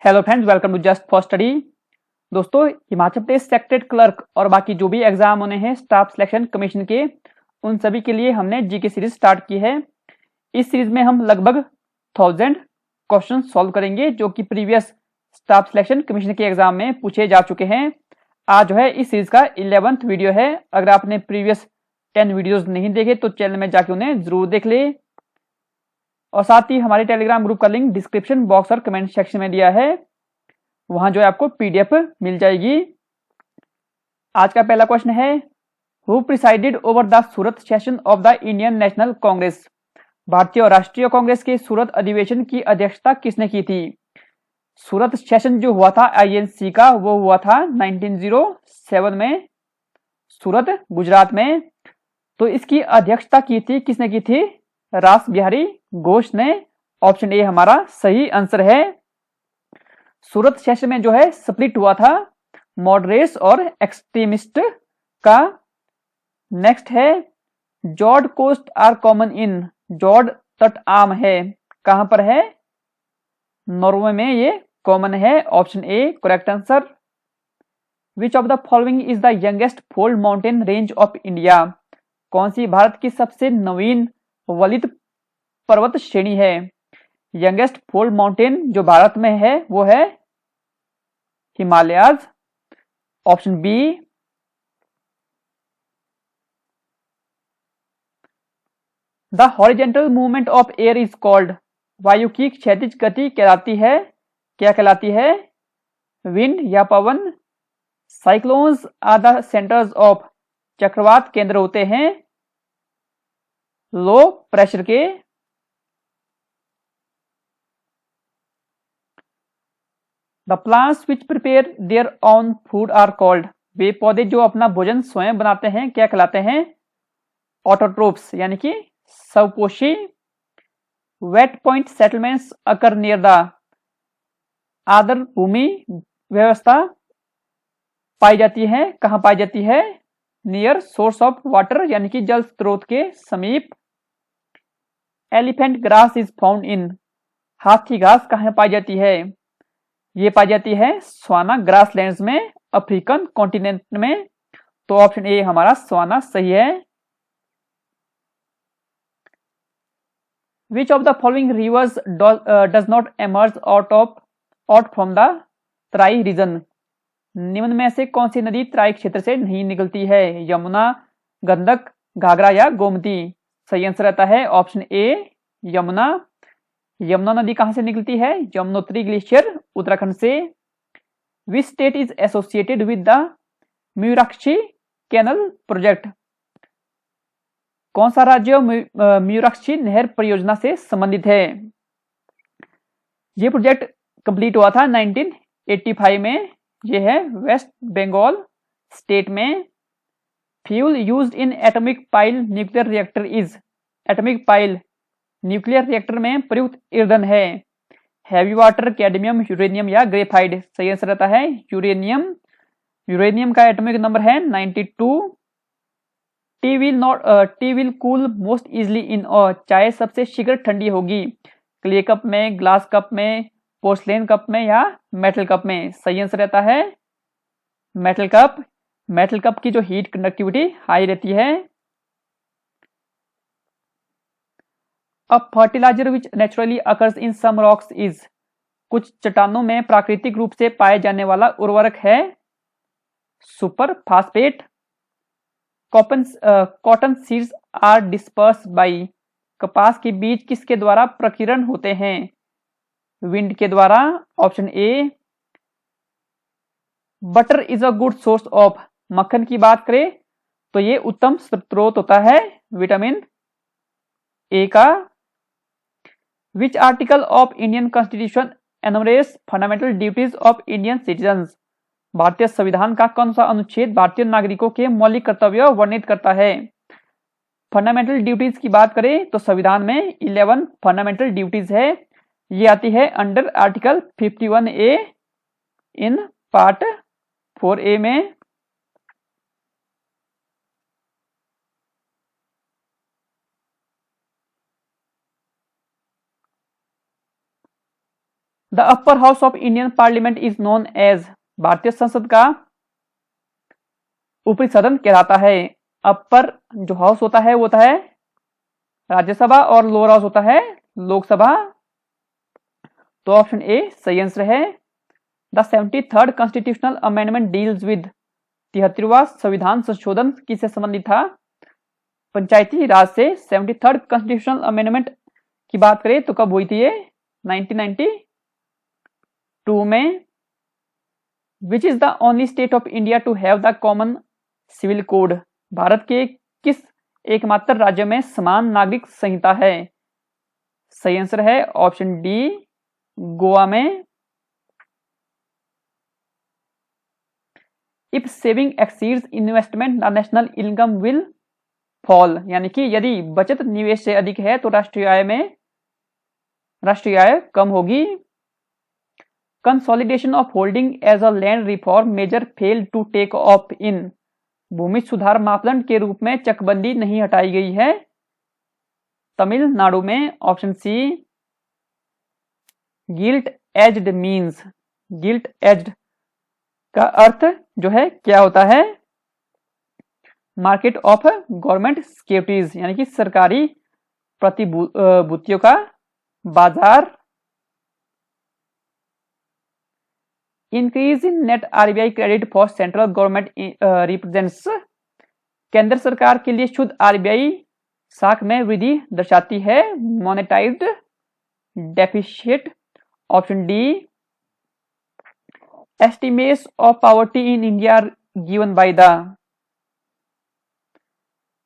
Hello friends, welcome to just for study. दोस्तों, हिमाचल प्रदेश secretariat clerk और बाकी जो भी एग्जाम होने हैं स्टाफ सिलेक्शन कमीशन के, उन सभी के लिए हमने जीके सीरीज स्टार्ट की है। इस सीरीज में हम लगभग 1000 क्वेश्चन सॉल्व करेंगे जो कि प्रीवियस स्टाफ सिलेक्शन कमीशन के एग्जाम में पूछे जा चुके हैं। आज जो है इस सीरीज का 11th वीडियो है। अगर आपने प्रीवियस 10 वीडियोज नहीं देखे तो चैनल में जाके उन्हें जरूर देख ले, और साथ ही हमारे टेलीग्राम ग्रुप का लिंक डिस्क्रिप्शन बॉक्स और कमेंट सेक्शन में दिया है, वहां जो है आपको पीडीएफ मिल जाएगी। आज का पहला क्वेश्चन है, who presided over the Surat session of the Indian national Congress? भारतीय राष्ट्रीय कांग्रेस के सूरत अधिवेशन की अध्यक्षता किसने की थी? सूरत सेशन जो हुआ था आईएनसी का, वो हुआ था 1907 में सूरत, गुजरात में। तो इसकी अध्यक्षता की थी, किसने की थी? रास बिहारी घोष ने। ऑप्शन ए हमारा सही आंसर है। सूरत सेशन में जो है स्प्लिट हुआ था मॉडरेट्स और एक्सट्रीमिस्ट का। नेक्स्ट है, जॉर्ड कोस्ट आर कॉमन इन? जॉर्ड तट आम है, कहां पर है? नॉर्वे में ये कॉमन है। Option A correct answer. Which of the following is the youngest fold mountain range of India? कौन सी भारत की सबसे नवीन वलित पर्वत श्रेणी है? यंगेस्ट फोल्ड माउंटेन जो भारत में है वो है Himalayas. Option B. The horizontal movement of air is called? वायु की क्षैतिज गति कहलाती है, क्या कहलाती है? विंड या पवन। Cyclones are the centres of? चक्रवात केंद्र होते हैं लो प्रेशर के। The plants which prepare their own food are called? वे पौधे जो अपना भोजन स्वयं बनाते हैं क्या कहलाते हैं? ऑटोट्रोप्स यानी कि स्वपोषी। Wet point settlements occur near the? आर्द्र भूमि व्यवस्था पाई जाती है, कहां पाई जाती है? नियर सोर्स ऑफ वाटर यानी कि जल स्रोत के समीप। Elephant grass is found in? हाथी घास कहां पाई जाती है? ये पाई जाती है स्वाना ग्रासलैंड्स में, अफ्रीकन कॉन्टिनेंट में। तो ऑप्शन ए हमारा स्वाना सही है। Which of the following rivers does not emerge out from the Terai region? निम्न में से कौन सी नदी तराई क्षेत्र से नहीं निकलती है? यमुना, गंडक, घाघरा या गोमती? सही आंसर रहता है ऑप्शन ए यमुना। यमुना नदी कहां से निकलती है? यमुनोत्री ग्लेशियर उत्तराखंड से। Which state is associated with the Mayurakshi canal project? कौन सा राज्य म्यूराक्षी नहर परियोजना से संबंधित है? ये प्रोजेक्ट कंप्लीट हुआ था 1985 में। ये है वेस्ट बंगाल स्टेट में। Fuel used in atomic pile nuclear reactor is? Atomic pile nuclear reactor में प्रयुक्त ईंधन है हैवी वाटर, कैडमियम, यूरेनियम या ग्रेफाइट? सही आंसर रहता है यूरेनियम। यूरेनियम का एटॉमिक नंबर है 92। Tea will cool most easily in? चाय सबसे शीघ्र ठंडी होगी क्ले कप में, ग्लास कप में, पोर्सलेन कप में या मेटल कप में? सही आंसर रहता है मेटल कप। मेटल कप की जो हीट कंडक्टिविटी हाई रहती है। A fertiliser which naturally occurs in some rocks is? कुछ चट्टानों में प्राकृतिक रूप से पाए जाने वाला उर्वरक है super phosphate. Cotton seeds are disperse by? कपास के बीज किसके द्वारा प्रकीर्णन होते हैं? विंड के द्वारा। Option A. Butter is a good source of? मक्खन की बात करें तो ये उत्तम स्रोत होता है विटामिन ए का। Which article of Indian constitution enumerates fundamental duties of Indian citizens? भारतीय संविधान का कौन सा अनुच्छेद भारतीय नागरिकों के मौलिक कर्तव्य वर्णित करता है? फंडामेंटल ड्यूटीज की बात करें तो संविधान में 11 फंडामेंटल ड्यूटीज है। ये आती है अंडर आर्टिकल 51A इन पार्ट 4A में। The upper house of Indian parliament is known as, भारतीय संसद का ऊपरी सदन कहलाता है। अपर जो हाउस होता है वो होता है राज्यसभा और लोअर हाउस होता है लोकसभा। तो ऑप्शन ए सही आंसर है। The 73rd constitutional amendment deals with, 73वां संविधान संशोधन किससे संबंधित था? पंचायती राज से। 73rd कॉन्स्टिट्यूशनल अमेंडमेंट की बात करें तो कब हुई थी ये? 1992 में। Which is the only state of India to have the common civil code, Bharat के किस एकमात्र राज्य में समान नागरिक संहिता है? सही आंसर है ऑप्शन डी, गोवा में। If saving exceeds investment the national income will fall, यानी कि यदि बचत निवेश से अधिक है तो राष्ट्रीय आय कम होगी। Consolidation of holding as a land reform measure fail to take off in, भूमि सुधार मापदंड के रूप में चकबंदी नहीं हटाई गई है तमिलनाडु में। Option C. Gilt edged means, gilt edged का अर्थ जो है क्या होता है? मार्केट ऑफ गवर्नमेंट सिक्योरिटीज, यानी कि सरकारी प्रतिभूतियों का बाजार। Increase in net RBI credit for central government represents, केंद्र सरकार के लिए शुद्ध आरबीआई साख में वृद्धि दर्शाती है monetised deficit. Option D. Estimates of poverty in India given by the,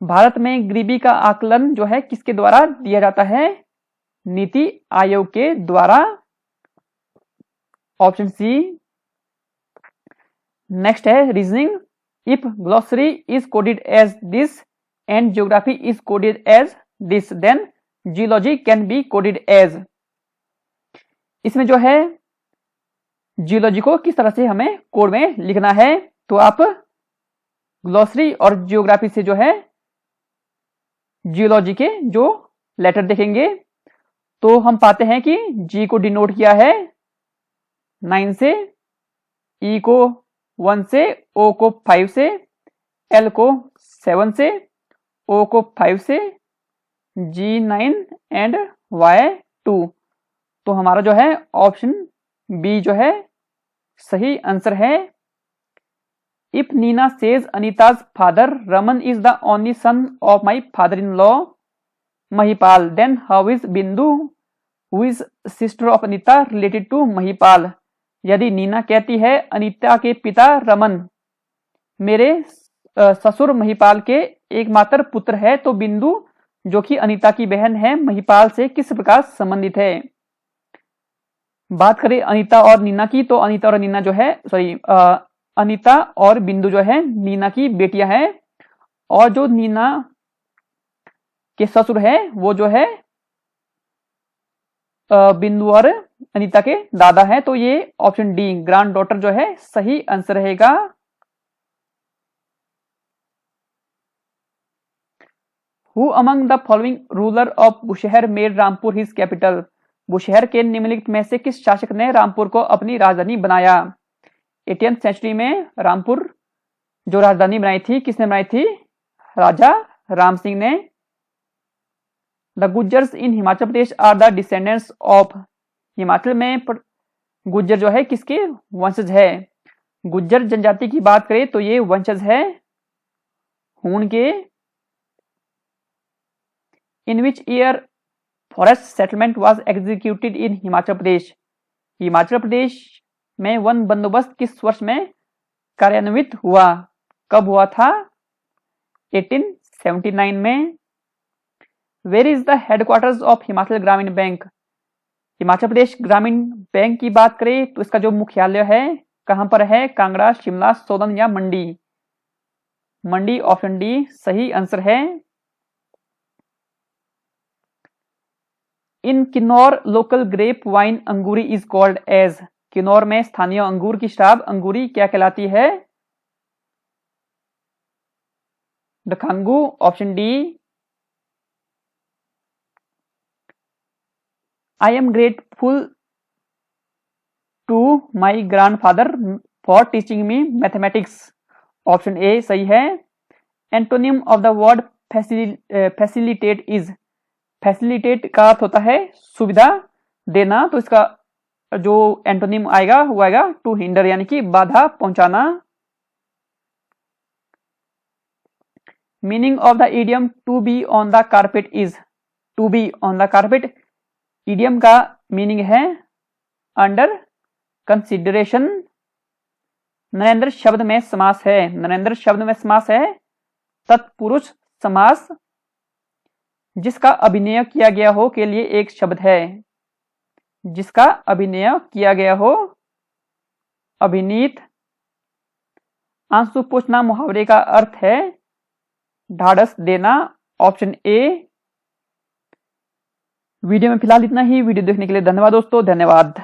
Bharat में गरीबी का आकलन जो है किसके द्वारा दिया जाता है? नीति आयोग के द्वारा। Option C. नेक्स्ट है reasoning. If glossary is coded as this and geography is coded as this then geology can be coded as, इसमें जो है जियोलॉजी को किस तरह से हमें कोड में लिखना है? तो आप ग्लोसरी और जियोग्राफी से जो है जियोलॉजी के जो लेटर देखेंगे तो हम पाते हैं कि जी को डिनोट किया है 9 से, ई को 1 से, ओ को 5 से, एल को 7 से, ओ को 5 से, जी 9 एंड वाई 2। तो हमारा जो है ऑप्शन बी जो है सही आंसर है। If Neena says Anita's father Raman is the only son of my father in law Mahipal, then how is Bindu who is sister of Anita related to Mahipal. यदि नीना कहती है अनीता के पिता रमन मेरे ससुर महिपाल के एकमात्र पुत्र है, तो बिंदु जो कि अनीता की बहन है महिपाल से किस प्रकार संबंधित है? बात करें अनीता और नीना की तो अनीता और नीना जो है अनीता और बिंदु जो है नीना की बेटियां हैं, और जो नीना के ससुर है वो जो है बिंदु और अनीता के दादा हैं। तो ये ऑप्शन डी ग्रैंड डॉटर जो है सही आंसर रहेगा। Who among the following ruler of Bushahr made Rampur his capital, Bushahr के निम्नलिखित में से किस शासक ने रामपुर को अपनी राजधानी बनाया? 18th सेंचुरी में रामपुर जो राजधानी बनाई थी किसने बनाई थी? राजा राम सिंह ने। The Gujjars in Himachal Pradesh are the descendants of, Himachal में गुज्जर जो है किसके वंशज है? गुज्जर जनजाति की बात करें तो ये वंशज है हूण के। In which year forest settlement was executed in Himachal Pradesh, Himachal Pradesh में वन बंदोबस्त किस वर्ष में कार्यान्वित हुआ? कब हुआ था? 1879 में। Where is the headquarters of Himachal Gramin bank, Himachal Pradesh ग्रामीण बैंक की बात करें तो इसका जो मुख्यालय है कहां पर है? कांगड़ा, शिमला, सोलन या मंडी? मंडी ऑप्शन डी सही आंसर है। In Kinnaur local grape wine Angoori is called as, Kinnaur में स्थानीय अंगूर की शराब अंगूरी क्या कहलाती है? Dakhangu option D. I am grateful to my grandfather for teaching me mathematics. Option A सही है। Antonym of the word facilitate is, facilitate का अर्थ होता है सुविधा देना, तो इसका जो एंटोनिम आएगा वो आएगा टू हिंडर, यानी कि बाधा पहुंचाना। Meaning of the idiom to be on the carpet is, to be on the carpet idiom का मीनिंग है अंडर कंसिडरेशन। नरेंद्र शब्द में समास है, नरेंद्र शब्द में समास है तत्पुरुष समास। जिसका अभिनय किया गया हो के लिए एक शब्द है, जिसका अभिनय किया गया हो, अभिनीत। आंसू पूछना मुहावरे का अर्थ है ढाढ़स देना। Option A. वीडियो में फिलहाल इतना ही। वीडियो देखने के लिए धन्यवाद दोस्तों, धन्यवाद।